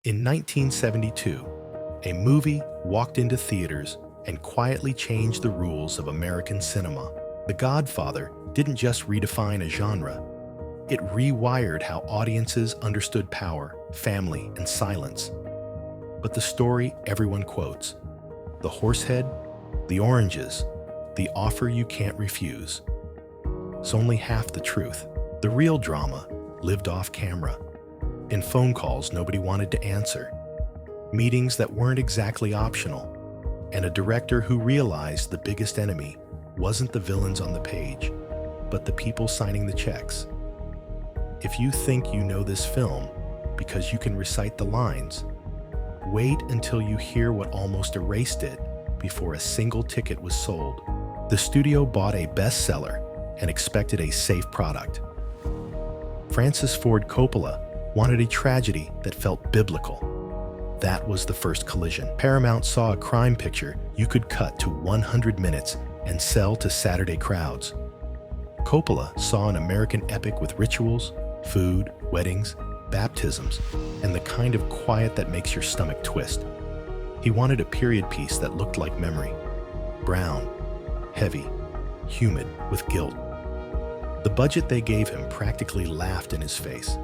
In 1972, a movie walked into theaters and quietly changed the rules of American cinema. The Godfather didn't just redefine a genre, it rewired how audiences understood power, family, and silence. But the story everyone quotes, the horsehead, the oranges, the offer you can't refuse, it's only half the truth. The real drama lived off camera, in phone calls nobody wanted to answer, meetings that weren't exactly optional, and a director who realized the biggest enemy wasn't the villains on the page, but the people signing the checks. If you think you know this film because you can recite the lines, wait until you hear what almost erased it before a single ticket was sold. The studio bought a bestseller and expected a safe product. Francis Ford Coppola wanted a tragedy that felt biblical. That was the first collision. Paramount saw a crime picture you could cut to 100 minutes and sell to Saturday crowds. Coppola saw an American epic with rituals, food, weddings, baptisms, and the kind of quiet that makes your stomach twist. He wanted a period piece that looked like memory. Brown, heavy, humid with guilt. The budget they gave him practically laughed in his face.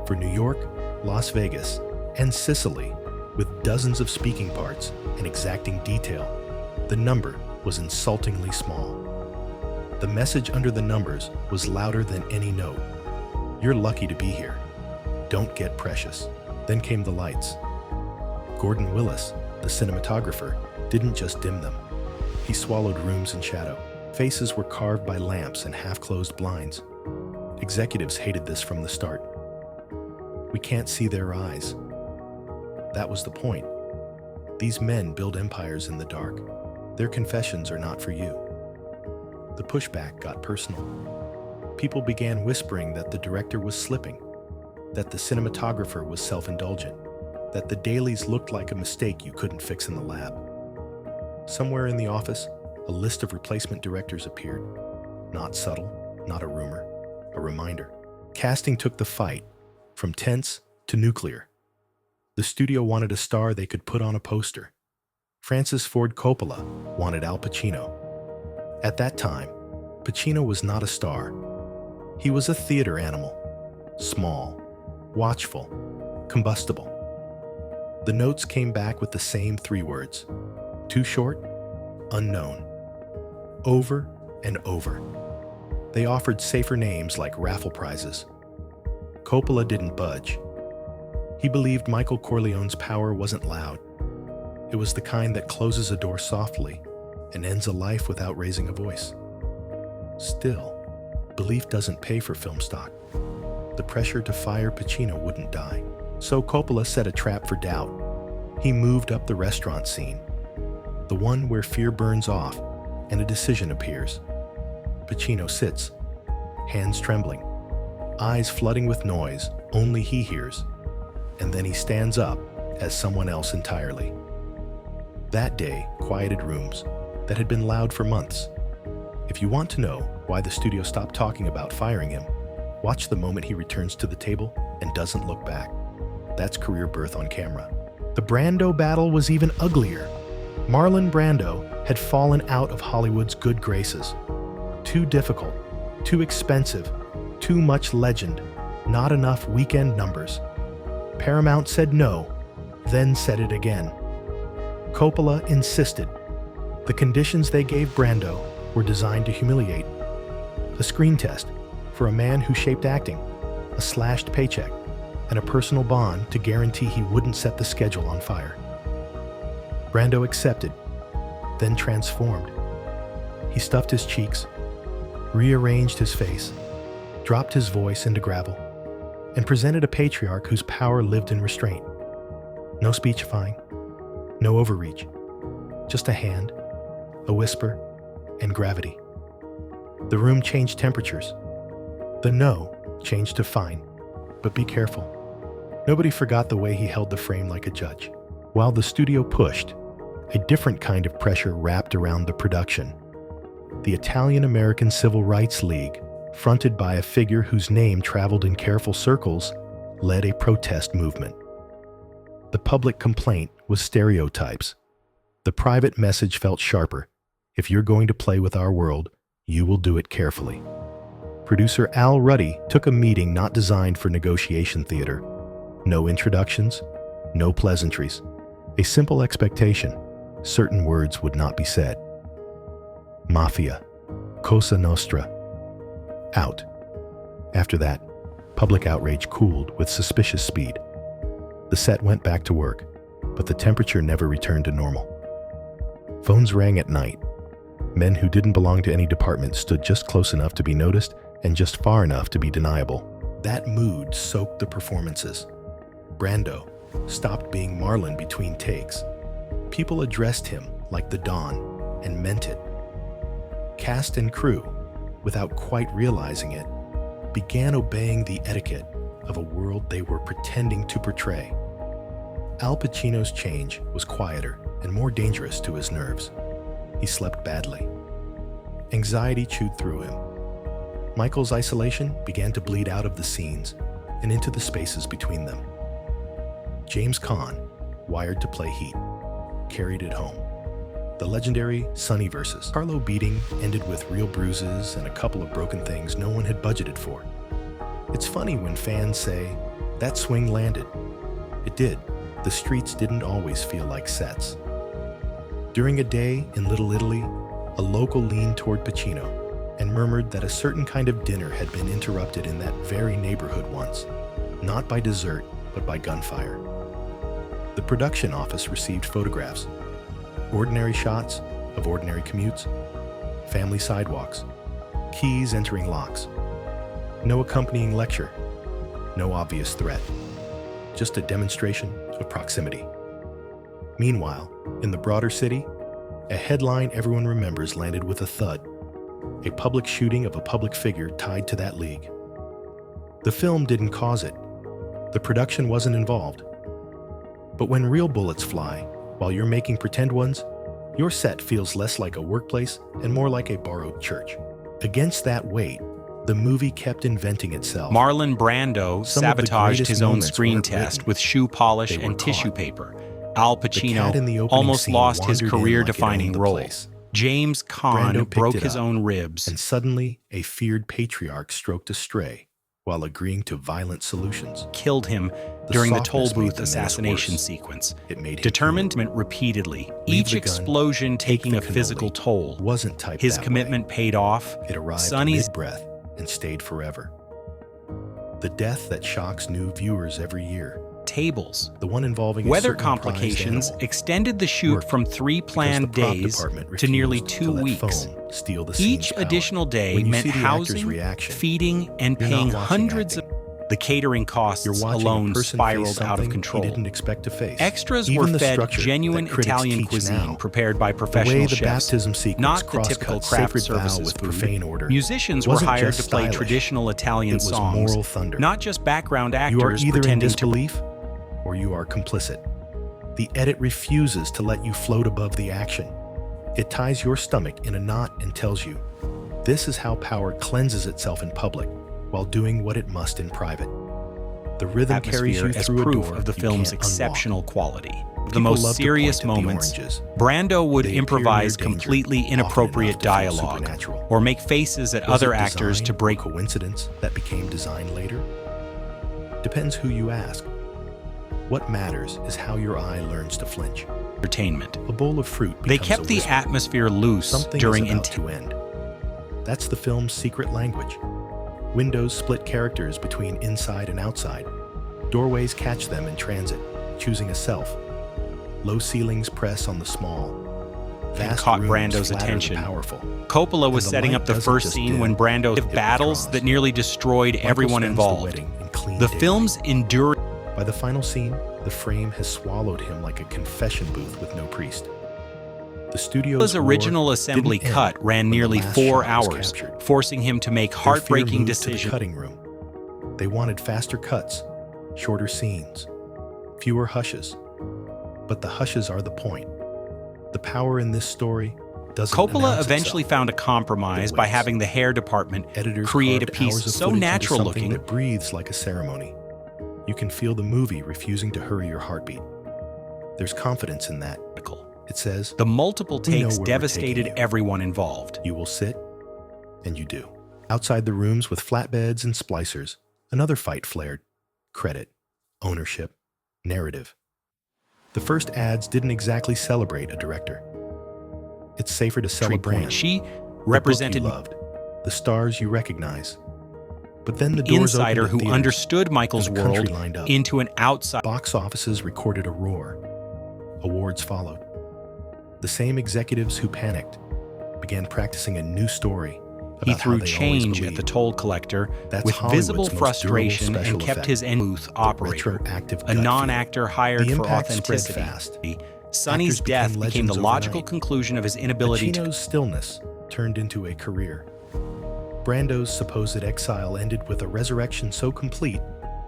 For New York, Las Vegas, and Sicily, with dozens of speaking parts and exacting detail, the number was insultingly small. The message under the numbers was louder than any note. You're lucky to be here. Don't get precious. Then came the lights. Gordon Willis, the cinematographer, didn't just dim them. He swallowed rooms in shadow. Faces were carved by lamps and half-closed blinds. Executives hated this from the start. We can't see their eyes. That was the point. These men build empires in the dark. Their confessions are not for you. The pushback got personal. People began whispering that the director was slipping, that the cinematographer was self-indulgent, that the dailies looked like a mistake you couldn't fix in the lab. Somewhere in the office, a list of replacement directors appeared. Not subtle, not a rumor, a reminder. Casting took the fight, from tense to nuclear. The studio wanted a star they could put on a poster. Francis Ford Coppola wanted Al Pacino. At that time, Pacino was not a star. He was a theater animal, small, watchful, combustible. The notes came back with the same three words. Too short, unknown. Over and over. They offered safer names like raffle prizes. Coppola didn't budge. He believed Michael Corleone's power wasn't loud. It was the kind that closes a door softly and ends a life without raising a voice. Still, belief doesn't pay for film stock. The pressure to fire Pacino wouldn't die. So Coppola set a trap for doubt. He moved up the restaurant scene, the one where fear burns off and a decision appears. Pacino sits, hands trembling, eyes flooding with noise only he hears, and then he stands up as someone else entirely. That day quieted rooms that had been loud for months. If you want to know why the studio stopped talking about firing him, watch the moment he returns to the table and doesn't look back. That's career birth on camera. The Brando battle was even uglier. Marlon Brando had fallen out of Hollywood's good graces. Too difficult, too expensive, too much legend, not enough weekend numbers. Paramount said no, then said it again. Coppola insisted. The conditions they gave Brando were designed to humiliate. A screen test for a man who shaped acting, a slashed paycheck, and a personal bond to guarantee he wouldn't set the schedule on fire. Brando accepted, then transformed. He stuffed his cheeks, rearranged his face, dropped his voice into gravel, and presented a patriarch whose power lived in restraint. No speechifying, no overreach, just a hand, a whisper, and gravity. The room changed temperatures. The no changed to fine, but be careful. Nobody forgot the way he held the frame like a judge. While the studio pushed, a different kind of pressure wrapped around the production. The Italian-American Civil Rights League, fronted by a figure whose name traveled in careful circles, led a protest movement. The public complaint was stereotypes. The private message felt sharper. If you're going to play with our world, you will do it carefully. Producer Al Ruddy took a meeting not designed for negotiation theater. No introductions, no pleasantries. A simple expectation. Certain words would not be said. Mafia. Cosa Nostra. Out. After that, public outrage cooled with suspicious speed. The set went back to work, but the temperature never returned to normal. Phones rang at night. Men who didn't belong to any department stood just close enough to be noticed and just far enough to be deniable. That mood soaked the performances. Brando stopped being Marlon between takes. People addressed him like the Don and meant it. Cast and crew, without quite realizing it, began obeying the etiquette of a world they were pretending to portray. Al Pacino's change was quieter and more dangerous to his nerves. He slept badly. Anxiety chewed through him. Michael's isolation began to bleed out of the scenes and into the spaces between them. James Caan, wired to play heat, carried it home. The legendary Sonny versus Carlo beating ended with real bruises and a couple of broken things no one had budgeted for. It's funny when fans say, that swing landed. It did. The streets didn't always feel like sets. During a day in Little Italy, a local leaned toward Pacino and murmured that a certain kind of dinner had been interrupted in that very neighborhood once, not by dessert, but by gunfire. The production office received photographs, ordinary shots of ordinary commutes, family sidewalks, keys entering locks. No accompanying lecture, no obvious threat, just a demonstration of proximity. Meanwhile, in the broader city, a headline everyone remembers landed with a thud, a public shooting of a public figure tied to that league. The film didn't cause it. The production wasn't involved. But when real bullets fly, while you're making pretend ones, your set feels less like a workplace and more like a borrowed church. Against that weight, the movie kept inventing itself. Marlon Brando sabotaged his own screen test written. with shoe polish They and were tissue caught. paper. Al The cat in the Pacino opening almost scene lost his wandered in career-defining like it owned the role. place. James Brando Caan picked broke it his up, own ribs. And suddenly, a feared patriarch stroked a stray while agreeing to violent solutions. Killed him during the toll softness made booth the menace assassination worse. sequence. It made him Determined repeatedly, Leave each the gun, explosion taking the a physical cannoli. toll. Wasn't typed His that commitment way. paid off. It arrived Sonny's mid-breath and stayed forever. The death that shocks new viewers every year. tables. The one involving a Weather certain prized complications animal. extended the shoot Worked from 3 because planned the prop days department to nearly refused 2 to let weeks. foam steal the scene's Each power. additional day When you meant see the actor's housing, reaction, feeding, and you're paying not watching hundreds acting. of... The catering costs You're watching alone a person face spiraled out of something control. he didn't expect to face. Extras Even were the fed structure genuine that critics Italian teach cuisine now. prepared by The professional way the chefs, baptism sequence not the cross-cut typical craft sacred vow services with food. profane order. Musicians were wasn't hired to just play stylish. traditional Italian It was songs, moral thunder. not just background You are actors either in pretending to... disbelief or you are complicit. The edit refuses to let you float above the action. It ties your stomach in a knot and tells you, this is how power cleanses itself in public while doing what it must in private. The rhythm carries you Atmosphere as through a proof door of the you film's can't exceptional quality. The People most love to serious point at the moments, oranges. Brando would They appear improvise near danger, completely often inappropriate enough to feel dialogue supernatural. or make faces at Was other it actors design to break or coincidence that became design later? Depends who you ask. What matters is how your eye learns to flinch. entertainment. A bowl of fruit They becomes kept a the whisper. atmosphere loose Something during is about to end. That's the film's secret language. Windows split characters between inside and outside. Doorways catch them in transit, choosing a self. Low ceilings press on the small. Vast caught rooms Brando's flatter the attention. powerful. Coppola was And the setting light up the doesn't first just scene dim, when Brando it battles withdraws. that nearly destroyed Michael everyone spends the involved. wedding in clean The daylight. film's enduring By the final scene, the frame has swallowed him like a confession booth with no priest. The studio's original roar assembly didn't cut end ran when the nearly last 4 shot was hours, captured. forcing him to make Their fear heartbreaking moved to the decisions. cutting room. They wanted faster cuts, shorter scenes, fewer hushes. But the hushes are the point. The power in this story doesn't Coppola announce eventually itself. found a compromise It by waits. having the hair department Editors create a carved piece hours of so footage into natural something looking that breathes like a ceremony. You can feel the movie refusing to hurry your heartbeat. There's confidence in that. It says, The multiple "We know takes where we're devastated taking you. everyone involved. You will sit," and you do. Outside the rooms with flatbeds and splicers, another fight flared. Credit, ownership, narrative. The first ads didn't exactly celebrate a director. It's safer to sell a brand. She The book represented you loved, the stars you recognize. But then the the doors insider opened who at theaters, understood Michael's and the country world lined up. into an outside. Box offices recorded a roar. Awards followed. The same executives who panicked began practicing a new story about He how threw they always change at believed. the toll collector That's with Hollywood's visible most frustration durable and special kept effect, his end booth operator, retroactive a gut feel. non-actor hired The for impact spread authenticity. fast. Sonny's Actors death became became the legends logical overnight. conclusion of his inability to Pacino's stillness turned into a career. Brando's supposed exile ended with a resurrection so complete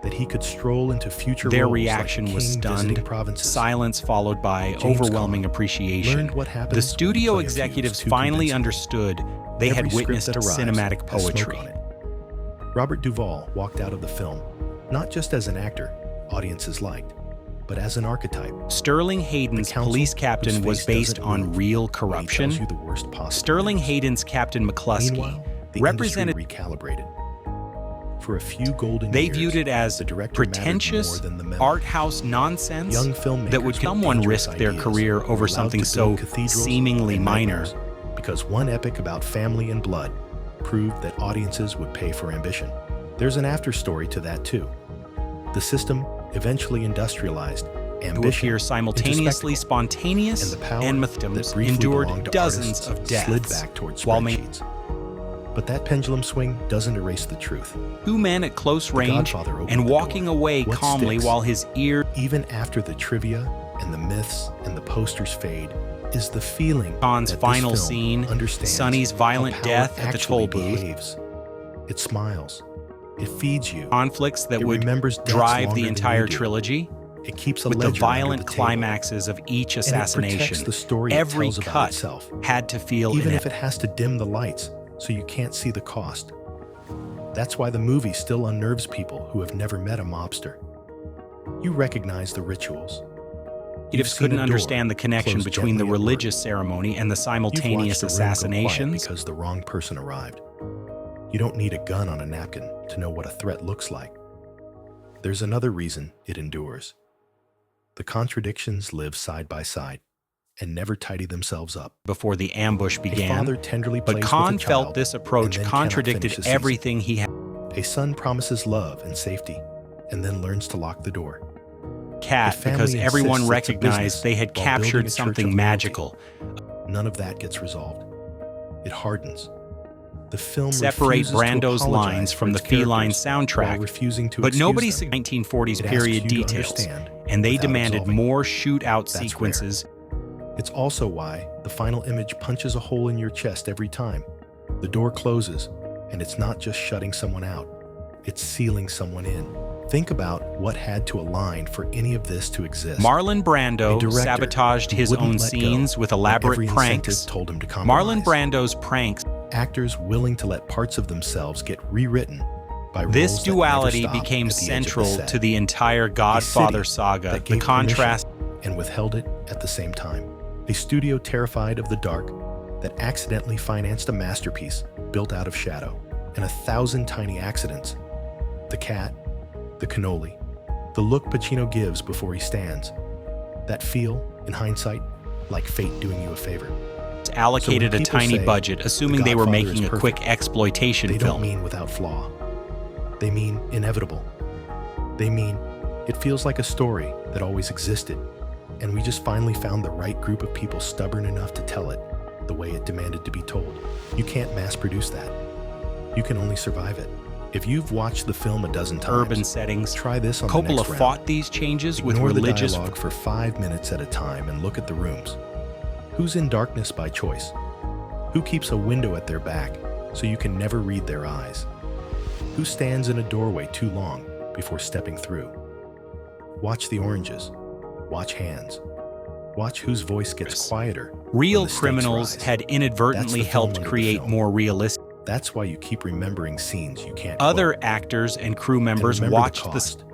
that he could stroll into future Their roles reaction like a was king stunned, visiting provinces. silence followed by James overwhelming Caan appreciation. learned what happens The when studio you play a executives fuse too finally convincingly. understood they Every had script witnessed that arrives cinematic has smoke poetry. on it. Robert Duvall walked out of the film, not just as an actor audiences liked, but as an archetype. Sterling Hayden's The counsel police whose captain was face based doesn't on move real when he corruption. tells you the worst possible Sterling news. Hayden's Captain McCluskey Meanwhile, the represented. industry recalibrated. For a few golden They years, viewed it as the director mattered pretentious more than the memo. art house nonsense Young filmmakers that would with someone dangerous risk their ideas career were over allowed something to so build cathedrals seemingly and minor. nightmares, because one epic about family and blood proved that audiences would pay for ambition. There's an afterstory to that too. The system eventually industrialized To ambition appear into simultaneously spectacle, spontaneous and the power and that mythos briefly endured belonged to dozens artists of slid deaths back towards while spreadsheets. But that pendulum swing doesn't erase the truth. two men at close The range Godfather opened and the walking door. away What calmly sticks? while his ear Even after the trivia and the myths and the posters fade, is the feeling Khan's that this final film scene, understands Sonny's how violent power death at the actually toll booth, behaves. It smiles. It feeds you. conflicts that It would remembers deaths drive longer the than entire you do. trilogy, It keeps a with the ledger under violent the table. climaxes of each And it protects assassination. the story Every it tells about cut itself, had to feel even in if it has to dim the lights so you can't see the cost. That's why the movie still unnerves people who have never met a mobster. You recognize the rituals. You've Executives seen couldn't a door understand the connection close between the gently at work. religious ceremony and the You've simultaneous watched a room go quiet assassinations. because the wrong person arrived. You don't need a gun on a napkin to know what a threat looks like. There's another reason it endures. The contradictions live side by side and never tidy themselves up. Before the ambush A began, father tenderly but plays Khan with a felt child this and approach then cannot finish contradicted a season. everything he had. A son promises love and safety and then learns to lock the door. Cat family because insists everyone it's a recognized business they had while building a captured church something of loyalty. magical. None of that gets resolved. It hardens. The film Separate refuses to Brando's apologize lines for from the its feline characters while soundtrack, refusing to but excuse nobody them. saw 1940s It asks period you to details, understand and they without demanded absolving. more shootout That's rare. sequences. It's also why the final image punches a hole in your chest every time. The door closes, and it's not just shutting someone out, it's sealing someone in. Think about what had to align for any of this to exist. Marlon A Brando director sabotaged who his wouldn't own let go scenes with when elaborate every pranks. incentive told him to compromise. Marlon Brando's pranks. Actors willing to let parts of themselves get rewritten by This roles that duality never stop became at the edge of the central set. to the entire A Godfather city saga. that The gave contrast. permission and withheld it at the same time. A studio terrified of the dark that accidentally financed a masterpiece built out of shadow and 1,000 tiny accidents. The cat, the cannoli, the look Pacino gives before he stands. That feel, in hindsight, like fate doing you a favor. Allocated So a when people tiny say budget, assuming The they were Godfather making is a quick perfect, exploitation They don't film. mean without flaw. They mean inevitable. They mean it feels like a story that always existed, and we just finally found the right group of people stubborn enough to tell it the way it demanded to be told. You can't mass produce that. You can only survive it. If you've watched the film a dozen times, Urban settings. try this on the Coppola next round. fought these changes with Ignore religious. the dialogue for 5 minutes at a time and look at the rooms. Who's in darkness by choice? Who keeps a window at their back so you can never read their eyes? Who stands in a doorway too long before stepping through? Watch the oranges. Watch hands. Watch whose voice gets quieter. Real when the stakes criminals rise. had inadvertently That's the film helped under the create film. more realistic. That's why you keep remembering scenes you can't Other quote. actors and crew And members remember watched the the cost.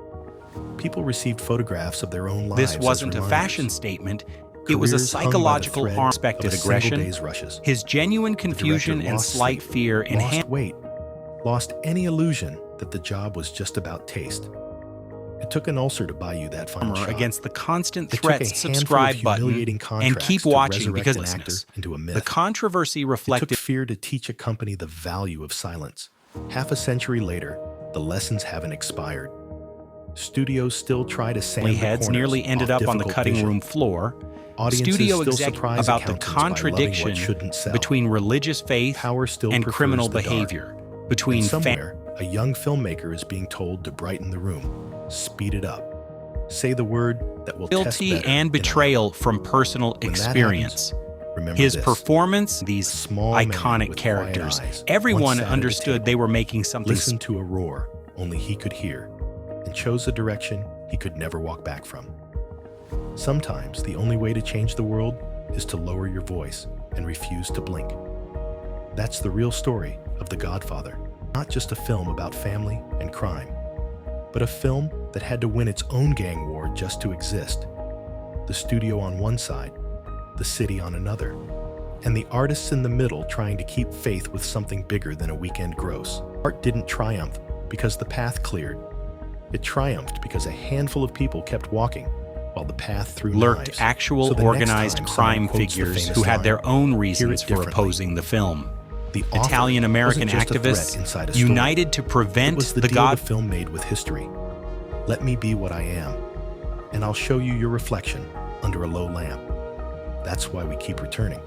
People received photographs of their own lives. This wasn't as a reminders. fashion statement. It was a Careers hung by the psychological thread harm, of expected a single aggression, day's rushes. his genuine The director confusion and lost slight sleep, fear lost enhanced weight, lost any illusion that the job was just about taste. It took an ulcer to buy you that final shot. against the constant It took a threats, handful of subscribe button, humiliating and contracts keep to watching resurrect because an actor listeners. into a myth. The controversy It took reflected fear to teach a company the value of silence. Half a century later, the lessons haven't expired. Studios still try to sand the heads corners nearly ended off up on the difficult cutting vision. room floor. Audiences Studio still exec surprise about the accountants by loving what contradiction shouldn't sell. between religious faith Power still and prefers criminal the dark. behavior, between And somewhere, a young filmmaker is being told to brighten the room, speed it up, say the word that will test loyalty better and in a betrayal from personal When that experience. remember His this. performance, these small man iconic with characters, quiet eyes everyone once sat at a understood table, they were making something listened to a roar only he could hear, and chose a direction he could never walk back from. Sometimes the only way to change the world is to lower your voice and refuse to blink. That's the real story of The Godfather. Not just a film about family and crime, but a film that had to win its own gang war just to exist. The studio on one side, the city on another, and the artists in the middle trying to keep faith with something bigger than a weekend gross. Art didn't triumph because the path cleared. It triumphed because a handful of people kept walking while the path through lurked knives. actual So the next organized time crime someone quotes the figures famous who had line, their own hear reasons it for differently. opposing the film. The author Italian-American wasn't just a threat activists inside a story. united to It prevent was the the deal God. the film made with history. Let me be what I am, and I'll show you your reflection under a low lamp. That's why we keep returning.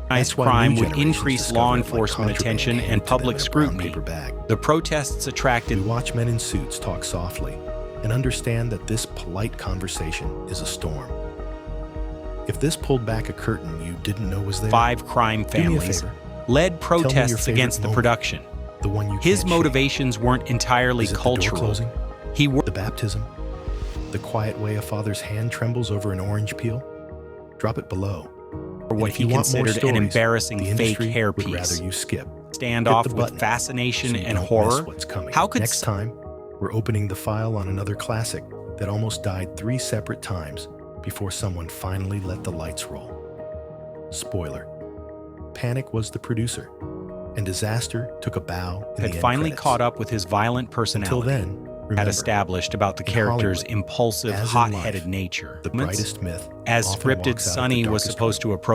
That's why crime new would generations increase discover law it like enforcement contraband attention handed and to them public in a brown scrutiny. paper bag. The protests attracted We watch men in suits talk softly and understand that this polite conversation is a storm. If this pulled back a curtain you didn't know was there, 5 crime do me a families, favor. led your protests favorite against the moment. production. The one you His can't motivations weren't entirely shake. Is it the door cultural. closing? He worked The baptism? The quiet way a father's hand trembles over an orange peel? Drop it below. for what if he you want more considered an stories, embarrassing the fake industry would hairpiece. rather you skip. Standoff Hit the with button fascination so you and don't horror. miss what's coming. How could Next time, we're opening the file on another classic that almost died 3 separate times before someone finally let the lights roll. Spoiler: Panic was the producer, and Disaster took a bow in had the end finally credits. caught up with his violent Until personality, then, remember, had established about the in character's Hollywood, impulsive, as in hot-headed life, nature. the brightest myth As often scripted, walks out Sonny the was darkest supposed to approach